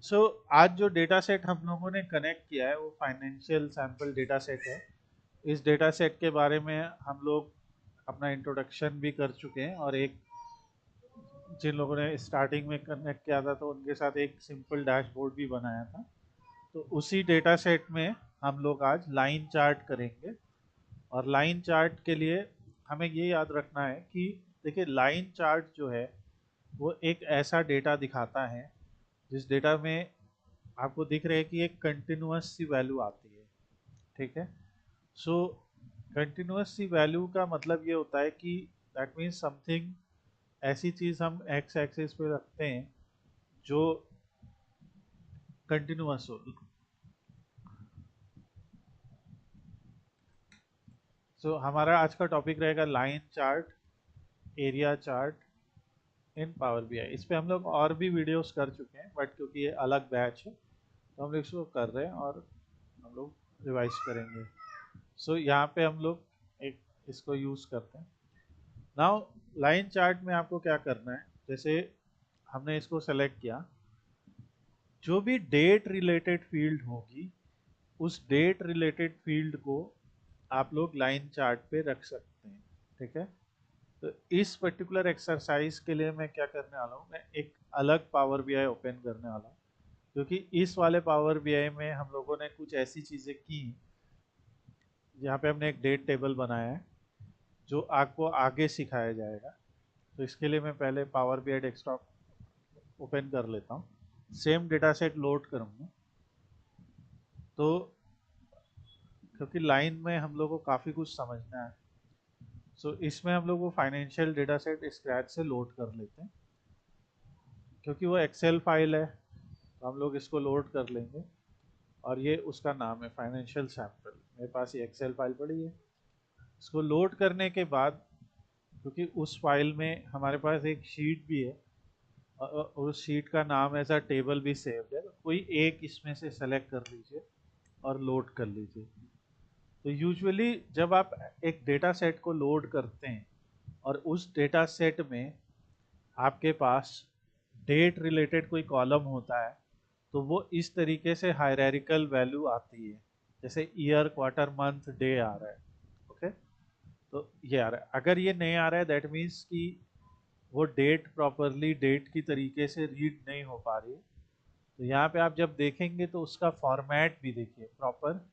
सो आज जो data set हम लोगों ने कनेक्ट किया है वो फाइनेंशियल सैंपल डेटा सेट है। इस डेटा सेट के बारे में हम लोग अपना इंट्रोडक्शन भी कर चुके हैं, और एक जिन लोगों ने स्टार्टिंग में कनेक्ट किया था तो उनके साथ एक सिंपल डैशबोर्ड भी बनाया था। तो उसी डेटा सेट में हम लोग आज लाइन चार्ट करेंगे। और लाइन चार्ट के लिए हमें ये याद रखना है कि देखिए, लाइन चार्ट जो है वो एक ऐसा डेटा दिखाता है जिस डेटा में आपको दिख रहा है कि एक कंटिन्यूअस सी वैल्यू आती है। ठीक है। सो कंटिन्यूअस सी वैल्यू का मतलब ये होता है कि दैट मीन्स समथिंग, ऐसी चीज हम एक्स एक्सिस पे रखते हैं जो कंटिन्यूअस हो। सो हमारा आज का टॉपिक रहेगा line chart, area chart in power BI. इस पे हम लोग और भी वीडियोस कर चुके हैं, बट क्योंकि ये अलग बैच है तो हम लोग इसको कर रहे हैं और हम लोग रिवाइज करेंगे। सो यहाँ पे हम लोग एक इसको यूज करते हैं। नाउ लाइन चार्ट में आपको क्या करना है, जैसे हमने इसको सेलेक्ट किया, जो भी डेट रिलेटेड फील्ड होगी उस डेट रिलेटेड फील्ड को आप लोग लाइन चार्ट पे रख सकते हैं। ठीक है। तो इस पर्टिकुलर एक्सरसाइज के लिए मैं क्या करने वाला हूँ, मैं एक अलग पावर बीआई ओपन करने वाला हूँ, क्योंकि इस वाले पावर बीआई में हम लोगों ने कुछ ऐसी चीज़ें की। यहाँ पे हमने एक डेट टेबल बनाया है जो आपको आगे सिखाया जाएगा। तो इसके लिए मैं पहले पावर बीआई डेस्कटॉप ओपन कर लेता हूँ, सेम डेटा सेट लोड करूँगा। तो क्योंकि लाइन में हम लोग को काफ़ी कुछ समझना है, सो इसमें हम लोग को फाइनेंशियल डेटा सेट स्क्रैच से लोड कर लेते हैं। क्योंकि वो एक्सेल फाइल है तो हम लोग इसको लोड कर लेंगे, और ये उसका नाम है फाइनेंशियल सैंपल। मेरे पास ये एक्सेल फाइल पड़ी है। इसको लोड करने के बाद, क्योंकि उस फाइल में हमारे पास एक शीट भी है और उस शीट का नाम ऐसा टेबल भी सेव्ड है, तो कोई एक इसमें से सेलेक्ट कर लीजिए और लोड कर लीजिए। तो यूजुअली जब आप एक डेटा सेट को लोड करते हैं और उस डेटा सेट में आपके पास डेट रिलेटेड कोई कॉलम होता है, तो वो इस तरीके से हायरार्किकल वैल्यू आती है। जैसे ईयर, क्वार्टर, मंथ, डे आ रहा है। ओके। तो ये आ रहा है। अगर ये नहीं आ रहा है दैट मीन्स कि वो डेट प्रॉपरली डेट की तरीके से रीड नहीं हो पा रही है। तो यहाँ पे आप जब देखेंगे तो उसका फॉर्मेट भी देखिए, प्रॉपर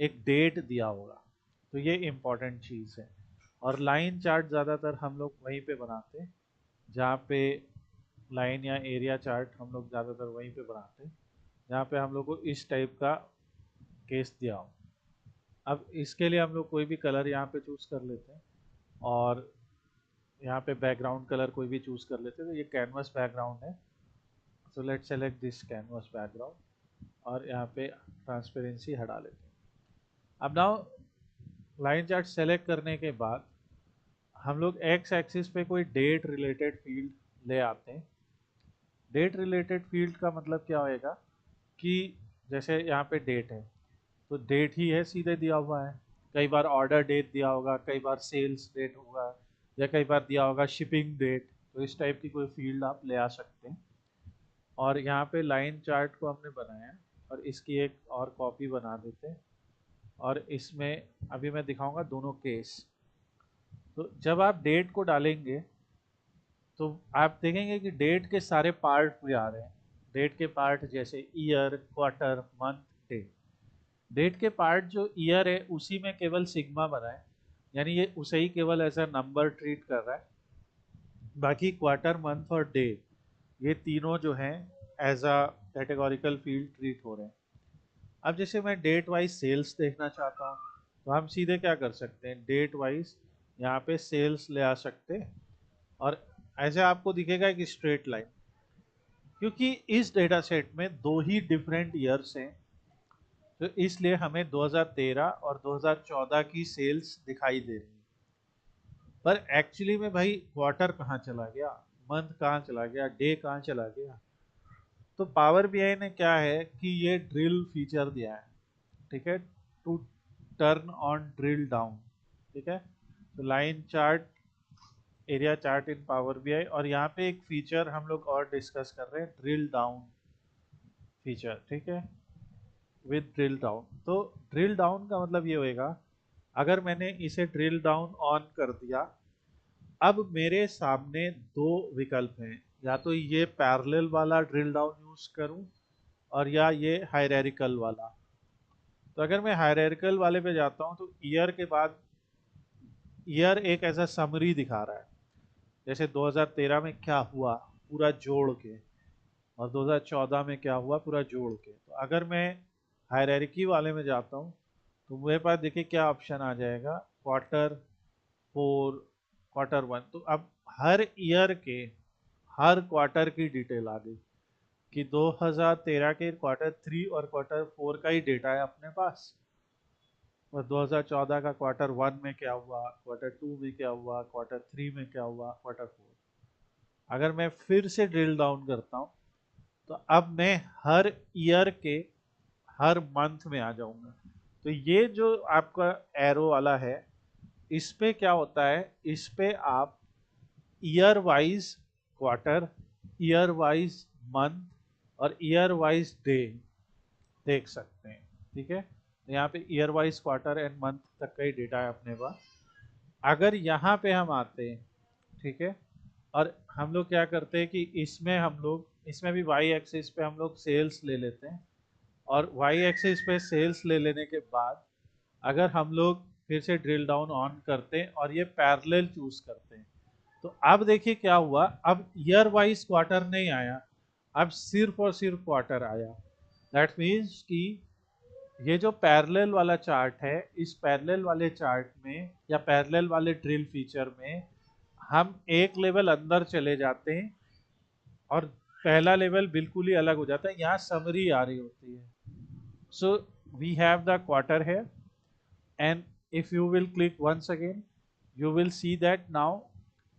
एक डेट दिया होगा। तो ये इम्पोर्टेंट चीज़ है। और लाइन चार्ट ज़्यादातर हम लोग वहीं पे बनाते हैं जहाँ पे लाइन या एरिया चार्ट हम लोग ज़्यादातर वहीं पे बनाते हैं जहाँ पे हम लोग को इस टाइप का केस दिया हो। अब इसके लिए हम लोग कोई भी कलर यहाँ पे चूज़ कर लेते हैं, और यहाँ पे बैकग्राउंड कलर कोई भी चूज़ कर लेते हैं। तो ये कैनवस बैकग्राउंड है, so let select this canvas background, और यहाँ पे ट्रांसपेरेंसी हटा लेते हैं। अब नाउ लाइन चार्ट सेलेक्ट करने के बाद हम लोग एक्स एक्सिस पे कोई डेट रिलेटेड फील्ड ले आते हैं। डेट रिलेटेड फील्ड का मतलब क्या होएगा कि जैसे यहाँ पे डेट है तो डेट ही है, सीधे दिया हुआ है। कई बार ऑर्डर डेट दिया होगा, कई बार सेल्स डेट होगा, या कई बार दिया होगा शिपिंग डेट। तो इस टाइप की कोई फील्ड आप ले आ सकते हैं। और यहाँ पे लाइन चार्ट को हमने बनाया है, और इसकी एक और कॉपी बना देते हैं। और इसमें अभी मैं दिखाऊंगा दोनों केस। तो जब आप डेट को डालेंगे तो आप देखेंगे कि डेट के सारे पार्ट भी आ रहे हैं। डेट के पार्ट जैसे year, quarter, month, day. Date के पार्ट जो ईयर है उसी में केवल सिग्मा बना है, यानी ये उसे ही केवल एज अ नंबर ट्रीट कर रहा है। बाकी क्वार्टर, मंथ और डे, ये तीनों जो हैं as a categorical field treat हो रहे हैं। अब जैसे मैं डेट वाइज सेल्स देखना चाहता हूँ, तो हम सीधे क्या कर सकते हैं, डेट वाइज यहाँ पे सेल्स ले आ सकते हैं, और ऐसे आपको दिखेगा एक स्ट्रेट लाइन। क्योंकि इस डेटा सेट में दो ही डिफरेंट ईयर्स हैं, तो इसलिए हमें 2013 और 2014 की सेल्स दिखाई दे रही है। पर एक्चुअली में भाई क्वार्टर कहाँ चला गया, मंथ कहाँ चला गया, डे कहाँ चला गया। तो पावर बीआई ने क्या है कि ये ड्रिल फीचर दिया है। ठीक है, to turn on drill down. ठीक है। तो line chart, area chart in power BI, और यहाँ पे एक फीचर हम लोग और डिस्कस कर रहे हैं, ड्रिल डाउन। फीचर, ठीक है, विद ड्रिल डाउन। तो ड्रिल डाउन का मतलब ये होएगा, अगर मैंने इसे ड्रिल डाउन ऑन कर दिया, अब मेरे सामने दो विकल्प हैं, या तो ये पैरेलल वाला ड्रिल डाउन यूज करूं और या ये हायरार्किकल वाला। तो अगर मैं हायरार्किकल वाले पे जाता हूं तो ईयर के बाद ईयर एक ऐसा समरी दिखा रहा है, जैसे 2013 में क्या हुआ पूरा जोड़ के, और 2014 में क्या हुआ पूरा जोड़ के। तो अगर मैं हायरार्की वाले में जाता हूँ तो मेरे पास देखिए क्या ऑप्शन आ जाएगा, क्वार्टर फोर, क्वार्टर वन। तो अब हर ईयर के हर क्वार्टर की डिटेल आ गई कि 2013 के क्वार्टर थ्री और क्वार्टर फोर का ही डेटा है अपने पास, और 2014 का क्वार्टर वन में क्या हुआ, क्वार्टर टू में क्या हुआ, क्वार्टर थ्री में क्या हुआ, क्वार्टर फोर। अगर मैं फिर से ड्रिल डाउन करता हूँ तो अब मैं हर ईयर के हर मंथ में आ जाऊंगा। तो ये जो आपका एरो वाला है, इस पे क्या होता है, इस पे आप year wise quarter, year wise month और ईयर वाइज डे देख सकते हैं, ठीक है। तो यहाँ पे year wise quarter and month तक का ही डेटा है अपने पास। अगर यहाँ पे हम आते हैं, ठीक है, और हम लोग क्या करते हैं कि इसमें हम लोग इसमें भी वाई एक्सिस पे हम लोग सेल्स ले लेते हैं, और वाई एक्सिस पे सेल्स ले लेने के बाद अगर हम लोग फिर से ड्रिल डाउन ऑन करते हैं और ये पैरेलल चूज करते हैं, तो अब देखिए क्या हुआ, अब ईयर वाइज क्वार्टर नहीं आया, अब सिर्फ और सिर्फ क्वार्टर आया। दैट मीन्स कि ये जो पैरेलल वाला चार्ट है, इस पैरेलल वाले चार्ट में या पैरेलल वाले ड्रिल फीचर में हम एक लेवल अंदर चले जाते हैं और पहला लेवल बिल्कुल ही अलग हो जाता है, यहाँ समरी आ रही होती है। So we have the quarter है, and if you will click once again you will see that now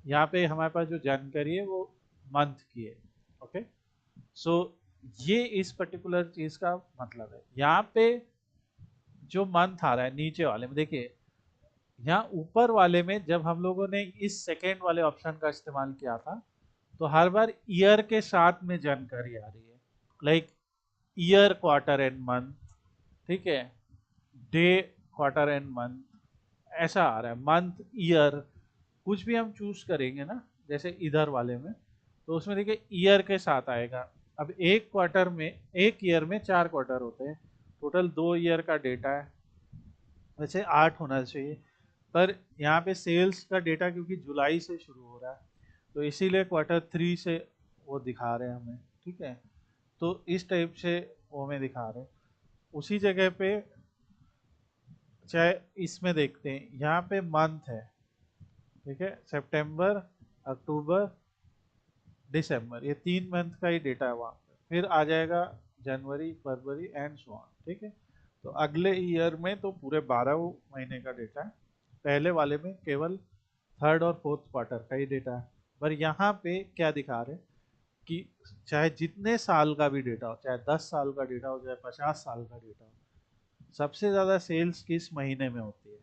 यहाँ पे हमारे पास जो जानकारी है वो मंथ की है। ओके, सो ये इस पर्टिकुलर चीज का मतलब है। यहाँ पे जो मंथ आ रहा है नीचे वाले में देखिए, यहाँ ऊपर वाले में जब हम लोगों ने इस सेकेंड वाले ऑप्शन का इस्तेमाल किया था तो हर बार ईयर के साथ में जानकारी आ रही है, like year quarter and month, ठीक है, डे क्वार्टर एंड मंथ, ऐसा आ रहा है, मंथ ईयर कुछ भी हम चूज करेंगे ना, जैसे इधर वाले में, तो उसमें देखिए ईयर के साथ आएगा। अब एक क्वार्टर में, एक ईयर में 4 क्वार्टर होते हैं, टोटल 2 ईयर का डेटा है, वैसे 8 होना चाहिए, पर यहाँ पे सेल्स का डेटा क्योंकि जुलाई से शुरू हो रहा है तो इसीलिए क्वार्टर थ्री से वो दिखा रहे हैं हमें, ठीक है। तो इस टाइप से वो हमें दिखा रहे हैं। उसी जगह पे चाहे इसमें देखते हैं, यहाँ पे मंथ है, ठीक है, सितंबर, अक्टूबर, दिसंबर, ये 3 मंथ का ही डेटा है वहाँ पे। फिर आ जाएगा जनवरी, फरवरी एंड सो ऑन, ठीक है। तो अगले ईयर में तो पूरे 12 महीने का डेटा है, पहले वाले में केवल थर्ड और फोर्थ क्वार्टर का ही डेटा है। पर यहाँ पे क्या दिखा रहे हैं कि चाहे जितने साल का भी डेटा हो, चाहे 10 साल का डेटा हो, चाहे 50 साल का डेटा हो, सबसे ज़्यादा सेल्स किस महीने में होती है।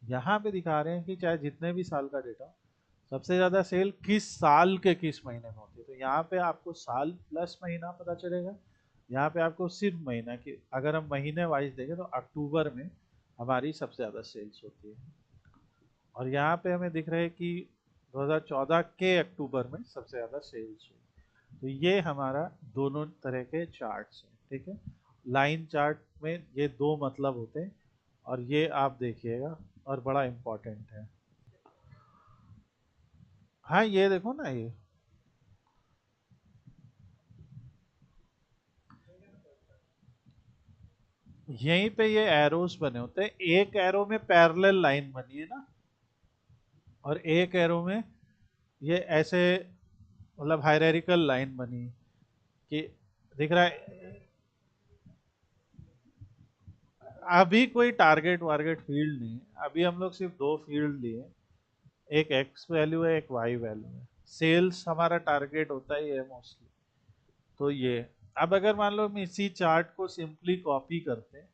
यहाँ पे दिखा रहे हैं कि चाहे जितने भी साल का डेटा हो, सबसे ज़्यादा सेल किस साल के किस महीने में होती है। तो यहाँ पे आपको साल प्लस महीना पता चलेगा, यहाँ पे आपको सिर्फ महीना की, अगर हम महीने वाइज देखें तो अक्टूबर में हमारी सबसे ज़्यादा सेल्स होती है, और यहाँ पे हमें दिख रहा है कि 2014 के अक्टूबर में सबसे ज़्यादा सेल्स हुई। तो ये हमारा दोनों तरह के चार्ट्स हैं, ठीक है। लाइन चार्ट में ये दो मतलब होते हैं, और ये आप देखिएगा और बड़ा इम्पोर्टेंट है। हाँ ये देखो ना, ये यहीं पे ये एरोस बने होते हैं, एक एरो में पैरेलल लाइन बनी है ना, और एक एरो में ये ऐसे मतलब हायरार्किकल लाइन बनी कि दिख रहा है। अभी कोई टारगेट वारगेट फील्ड नहीं है, अभी हम लोग सिर्फ दो फील्ड लिए, एक एक्स वैल्यू है, एक वाई वैल्यू है। सेल्स हमारा टारगेट होता ही है मोस्टली। तो ये, अब अगर मान लो हम इसी चार्ट को सिंपली कॉपी करते हैं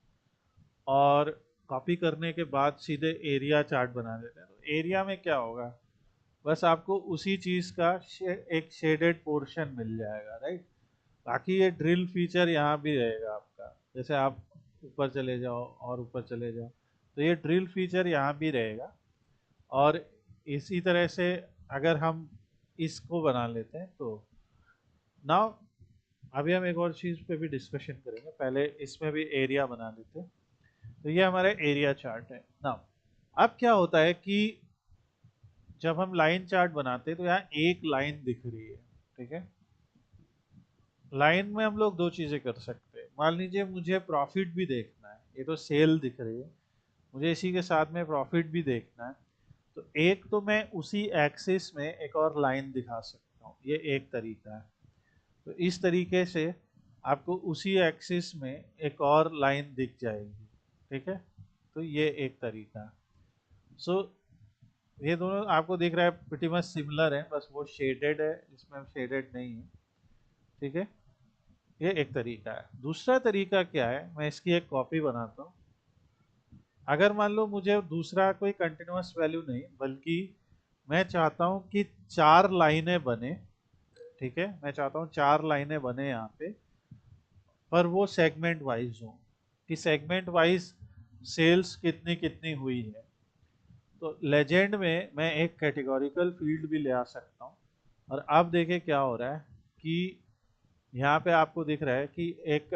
और कॉपी करने के बाद सीधे एरिया चार्ट बना देते हैं, तो एरिया में क्या होगा, बस आपको उसी चीज का एक शेडेड पोर्शन मिल जाएगा, राइट। बाकी ये ड्रिल फीचर यहाँ भी रहेगा आपका, जैसे आप ऊपर चले जाओ और ऊपर चले जाओ तो ये ड्रिल फीचर यहाँ भी रहेगा। और इसी तरह से अगर हम इसको बना लेते हैं तो नाउ अभी हम एक और चीज़ पे भी डिस्कशन करेंगे, पहले इसमें भी एरिया बना लेते हैं। तो ये हमारा एरिया चार्ट है। नाउ अब क्या होता है कि जब हम लाइन चार्ट बनाते हैं तो यहाँ एक लाइन दिख रही है, ठीक है। लाइन में हम लोग दो चीजें कर सकते हैं। मान लीजिए मुझे प्रॉफिट भी देखना है, ये तो सेल दिख रही है, मुझे इसी के साथ में प्रॉफिट भी देखना है। तो एक तो मैं उसी एक्सिस में एक और लाइन दिखा सकता हूँ, ये एक तरीका है। तो इस तरीके से आपको उसी एक्सिस में एक और लाइन दिख जाएगी, ठीक है। तो ये एक तरीका है। सो ये दोनों आपको दिख रहा है प्रीटी मच सिमिलर है, बस वो शेडेड है, इसमें शेडेड नहीं है, ठीक है। ये एक तरीका है। दूसरा तरीका क्या है, मैं इसकी एक कॉपी बनाता हूँ। अगर मान लो मुझे दूसरा कोई कंटिन्यूअस वैल्यू नहीं, बल्कि मैं चाहता हूँ कि चार लाइनें बने, ठीक है। मैं चाहता हूँ चार लाइनें बने यहाँ पे, पर वो सेगमेंट वाइज हो, कि सेगमेंट वाइज सेल्स कितनी कितनी हुई है। तो लेजेंड में मैं एक कैटेगोरिकल फील्ड भी ले आ सकता हूँ। और अब देखिए क्या हो रहा है कि यहाँ पे आपको दिख रहा है कि एक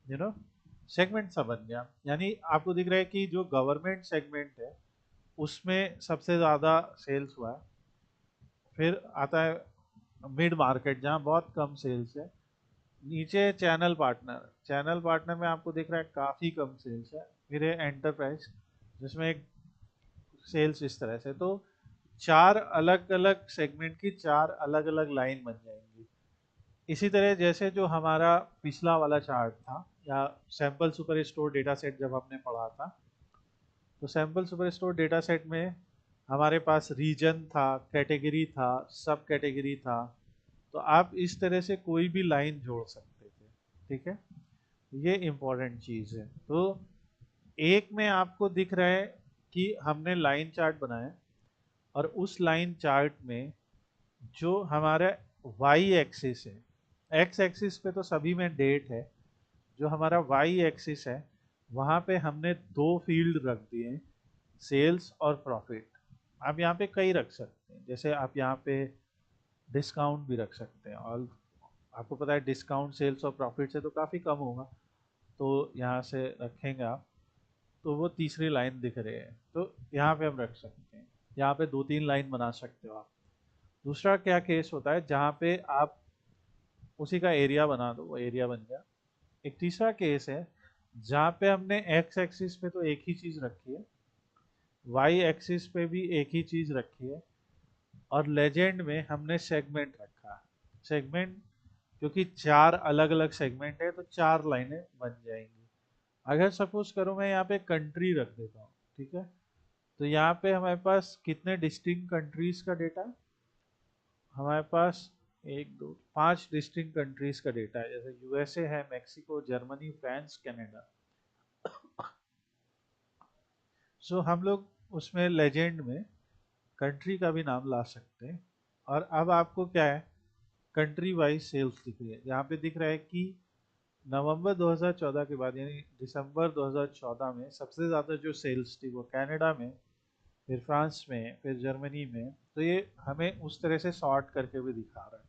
यू नो सेगमेंट सा बन गया। यानी आपको दिख रहा है कि जो गवर्नमेंट सेगमेंट है उसमें सबसे ज़्यादा सेल्स हुआ है। फिर आता है मिड मार्केट जहाँ बहुत कम सेल्स है। नीचे चैनल पार्टनर में आपको दिख रहा है काफ़ी कम सेल्स है। फिर है एंटरप्राइज जिसमें एक सेल्स इस तरह से। तो चार अलग अलग सेगमेंट की चार अलग अलग लाइन बन जाएंगी। इसी तरह जैसे जो हमारा पिछला वाला चार्ट था, या sample super store data set जब हमने पढ़ा था, तो sample super store data set में हमारे पास रीजन था, कैटेगरी था, सब कैटेगरी था। तो आप इस तरह से कोई भी लाइन जोड़ सकते थे, ठीक है। ये इम्पोर्टेंट चीज़ है। तो एक में आपको दिख रहा है कि हमने लाइन चार्ट बनाया, और उस लाइन चार्ट में जो हमारा वाई एक्सिस है, एक्स एक्सिस पे तो सभी में डेट है, जो हमारा वाई एक्सिस है वहाँ पे हमने दो फील्ड रख दिए हैं, सेल्स और प्रॉफिट। आप यहाँ पे कई रख सकते हैं, जैसे आप यहाँ पे डिस्काउंट भी रख सकते हैं। और आपको पता है डिस्काउंट सेल्स और प्रॉफिट से तो काफ़ी कम होगा, तो यहाँ से रखेंगे आप, तो वो तीसरी लाइन दिख रही है, तो यहाँ पे हम रख सकते हैं। यहाँ पे दो तीन लाइन बना सकते हो आप। दूसरा क्या केस होता है जहाँ पे आप उसी का एरिया बना दो, वो एरिया बन गया। एक तीसरा केस है जहाँ पे हमने एक्स एक्सिस पे तो एक ही चीज़ रखी है, वाई एक्सिस पे भी एक ही चीज़ रखी है, और लेजेंड में हमने सेगमेंट रखा। सेगमेंट क्योंकि चार अलग अलग सेगमेंट है तो चार लाइनें बन जाएंगी। अगर सपोज करो मैं यहाँ पे कंट्री रख देता हूँ, ठीक है। तो यहाँ पे हमारे पास कितने डिस्टिंक्ट कंट्रीज का डेटा है, हमारे पास एक दो पांच डिस्टिंक्ट कंट्रीज का डेटा है। जैसे यूएसए है, मेक्सिको, जर्मनी, फ्रांस, कनाडा। सो हम लोग उसमें लेजेंड में कंट्री का भी नाम ला सकते हैं। और अब आपको क्या है, कंट्री वाइज सेल्स दिख रही है। यहाँ पे दिख रहा है कि नवंबर 2014 के बाद यानी दिसंबर 2014 में सबसे ज़्यादा जो सेल्स थी वो कनाडा में, फिर फ्रांस में, फिर जर्मनी में। तो ये हमें उस तरह से सॉर्ट करके भी दिखा रहा है।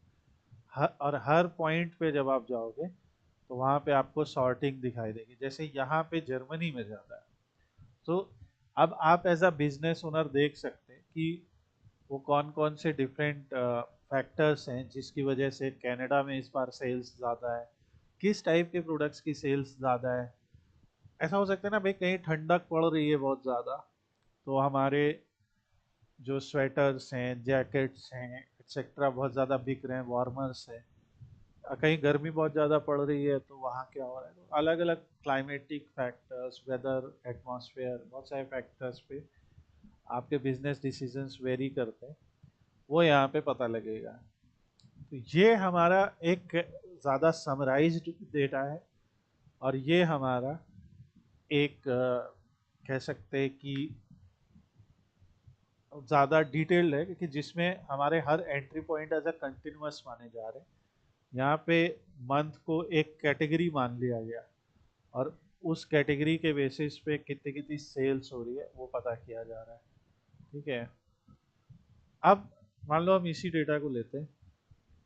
और हर पॉइंट पे जब आप जाओगे तो वहाँ पे आपको सॉर्टिंग दिखाई देगी। जैसे यहाँ पे जर्मनी में ज़्यादा है, तो अब आप एज अ बिजनेस ओनर देख सकते हैं कि वो कौन कौन से डिफरेंट फैक्टर्स हैं जिसकी वजह से कनाडा में इस बार सेल्स ज़्यादा है, किस टाइप के प्रोडक्ट्स की सेल्स ज़्यादा है। ऐसा हो सकता है ना भाई, कहीं ठंडक पड़ रही है बहुत ज़्यादा, तो हमारे जो स्वेटर्स हैं, जैकेट्स हैं, एक्सेट्रा बहुत ज़्यादा बिक रहे हैं, वार्मर्स हैं। कहीं गर्मी बहुत ज़्यादा पड़ रही है तो वहाँ क्या हो रहा है। तो अलग अलग क्लाइमेटिक फैक्टर्स, वेदर, एटमॉस्फेयर, बहुत सारे फैक्टर्स पे आपके बिजनेस डिसीजंस वेरी करते हैं, वो यहाँ पे पता लगेगा। तो ये हमारा एक ज़्यादा समराइज्ड डेटा है, और ये हमारा एक कह सकते हैं कि ज़्यादा डिटेल्ड है, क्योंकि जिसमें हमारे हर entry point as a continuous माने जा रहे हैं। यहाँ पे मंथ को एक कैटेगरी मान लिया गया और उस कैटेगरी के बेसिस पे कितनी कितनी सेल्स हो रही है वो पता किया जा रहा है। ठीक है, अब मान लो हम इसी डेटा को लेते हैं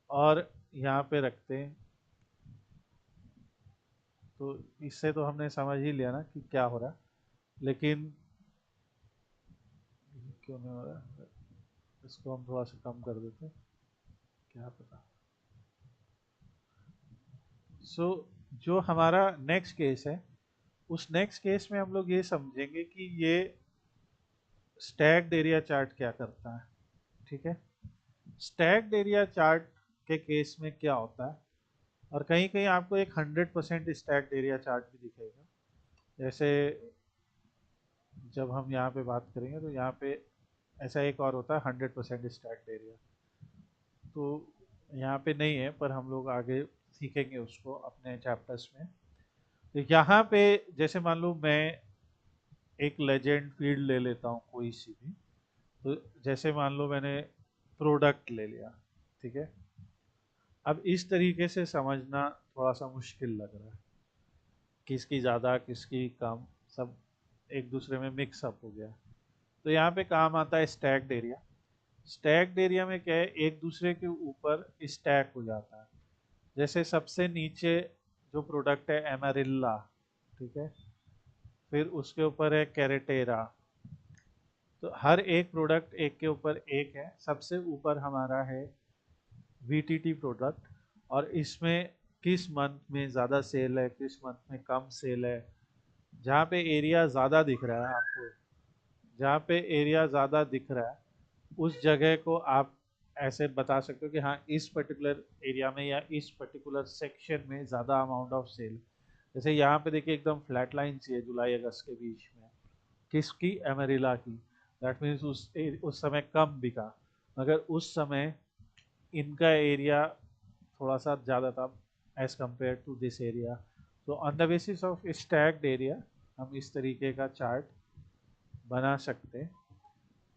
और यहाँ पे रखते हैं, तो इससे तो हमने समझ ही लिया ना कि क्या हो रहा है, लेकिन क्यों नहीं हो रहा है, इसको हम थोड़ा सा कम कर देते हैं, क्या पता। सो जो हमारा नेक्स्ट केस है, उस नेक्स्ट केस में हम लोग ये समझेंगे कि ये स्टैक्ड एरिया चार्ट क्या करता है। ठीक है, स्टैक्ड एरिया चार्ट के केस में क्या होता है, और कहीं कहीं आपको एक 100% स्टैक्ड एरिया चार्ट भी दिखेगा। जैसे जब हम यहाँ पे बात करेंगे तो यहाँ पे ऐसा एक और होता है 100% स्टैक्ड एरिया, तो यहाँ पे नहीं है पर हम लोग आगे सीखेंगे उसको अपने चैप्टर्स में। तो यहाँ पे जैसे मान लो मैं एक लेजेंड फील्ड ले लेता हूँ कोई सी भी, तो जैसे मान लो मैंने प्रोडक्ट ले लिया। ठीक है, अब इस तरीके से समझना थोड़ा सा मुश्किल लग रहा है, किसकी ज़्यादा किसकी कम, सब एक दूसरे में मिक्स अप हो गया। तो यहाँ पे काम आता है स्टैक्ड एरिया। स्टैक्ड एरिया में क्या है, एक दूसरे के ऊपर स्टैक हो जाता है। जैसे सबसे नीचे जो प्रोडक्ट है एमेरिल्ला, ठीक है, फिर उसके ऊपर है कैरेटेरा, तो हर एक प्रोडक्ट एक के ऊपर एक है। सबसे ऊपर हमारा है वीटीटी प्रोडक्ट, और इसमें किस मंथ में ज़्यादा सेल है किस मंथ में कम सेल है। जहाँ पे एरिया ज़्यादा दिख रहा है आपको, जहाँ पे एरिया ज़्यादा दिख रहा है उस जगह को आप ऐसे बता सकते हो कि हाँ इस पर्टिकुलर एरिया में या इस पर्टिकुलर सेक्शन में ज़्यादा अमाउंट ऑफ सेल। जैसे यहाँ पे देखिए एकदम फ्लैट लाइन सी है जुलाई अगस्त के बीच में, किसकी, अमेरिला की। दैट मीन्स उस समय कम बिका, मगर उस समय इनका एरिया थोड़ा सा ज़्यादा था as compared to this area. तो on the basis of stacked area हम इस तरीके का चार्ट बना सकते हैं,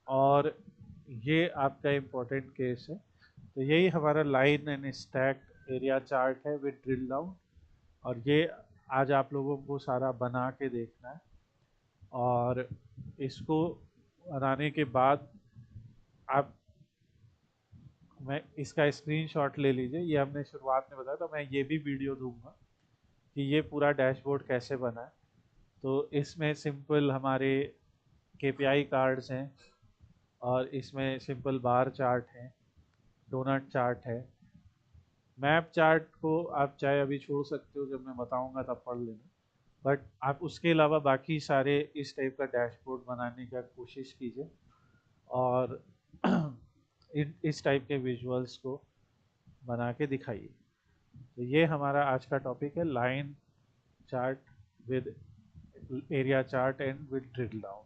और ये आपका इम्पोर्टेंट केस है। तो यही हमारा line and stack area chart है विद ड्रिल डाउन, और ये आज आप लोगों को सारा बना के देखना है। और इसको बनाने के बाद आप, मैं इसका स्क्रीनशॉट ले लीजिए, ये हमने शुरुआत में बताया, तो मैं ये भी वीडियो दूंगा कि ये पूरा डैशबोर्ड कैसे बना है। तो इसमें सिंपल हमारे केपीआई कार्ड्स हैं, और इसमें सिंपल बार चार्ट है, डोनट चार्ट है। मैप चार्ट को आप चाहे अभी छोड़ सकते हो, जब मैं बताऊंगा तब पढ़ लेना, बट आप उसके अलावा बाकी सारे इस टाइप का डैशबोर्ड बनाने का कोशिश कीजिए, और इस टाइप के विजुअल्स को बना के दिखाइए। तो ये हमारा आज का टॉपिक है, line chart with area chart and with drill down.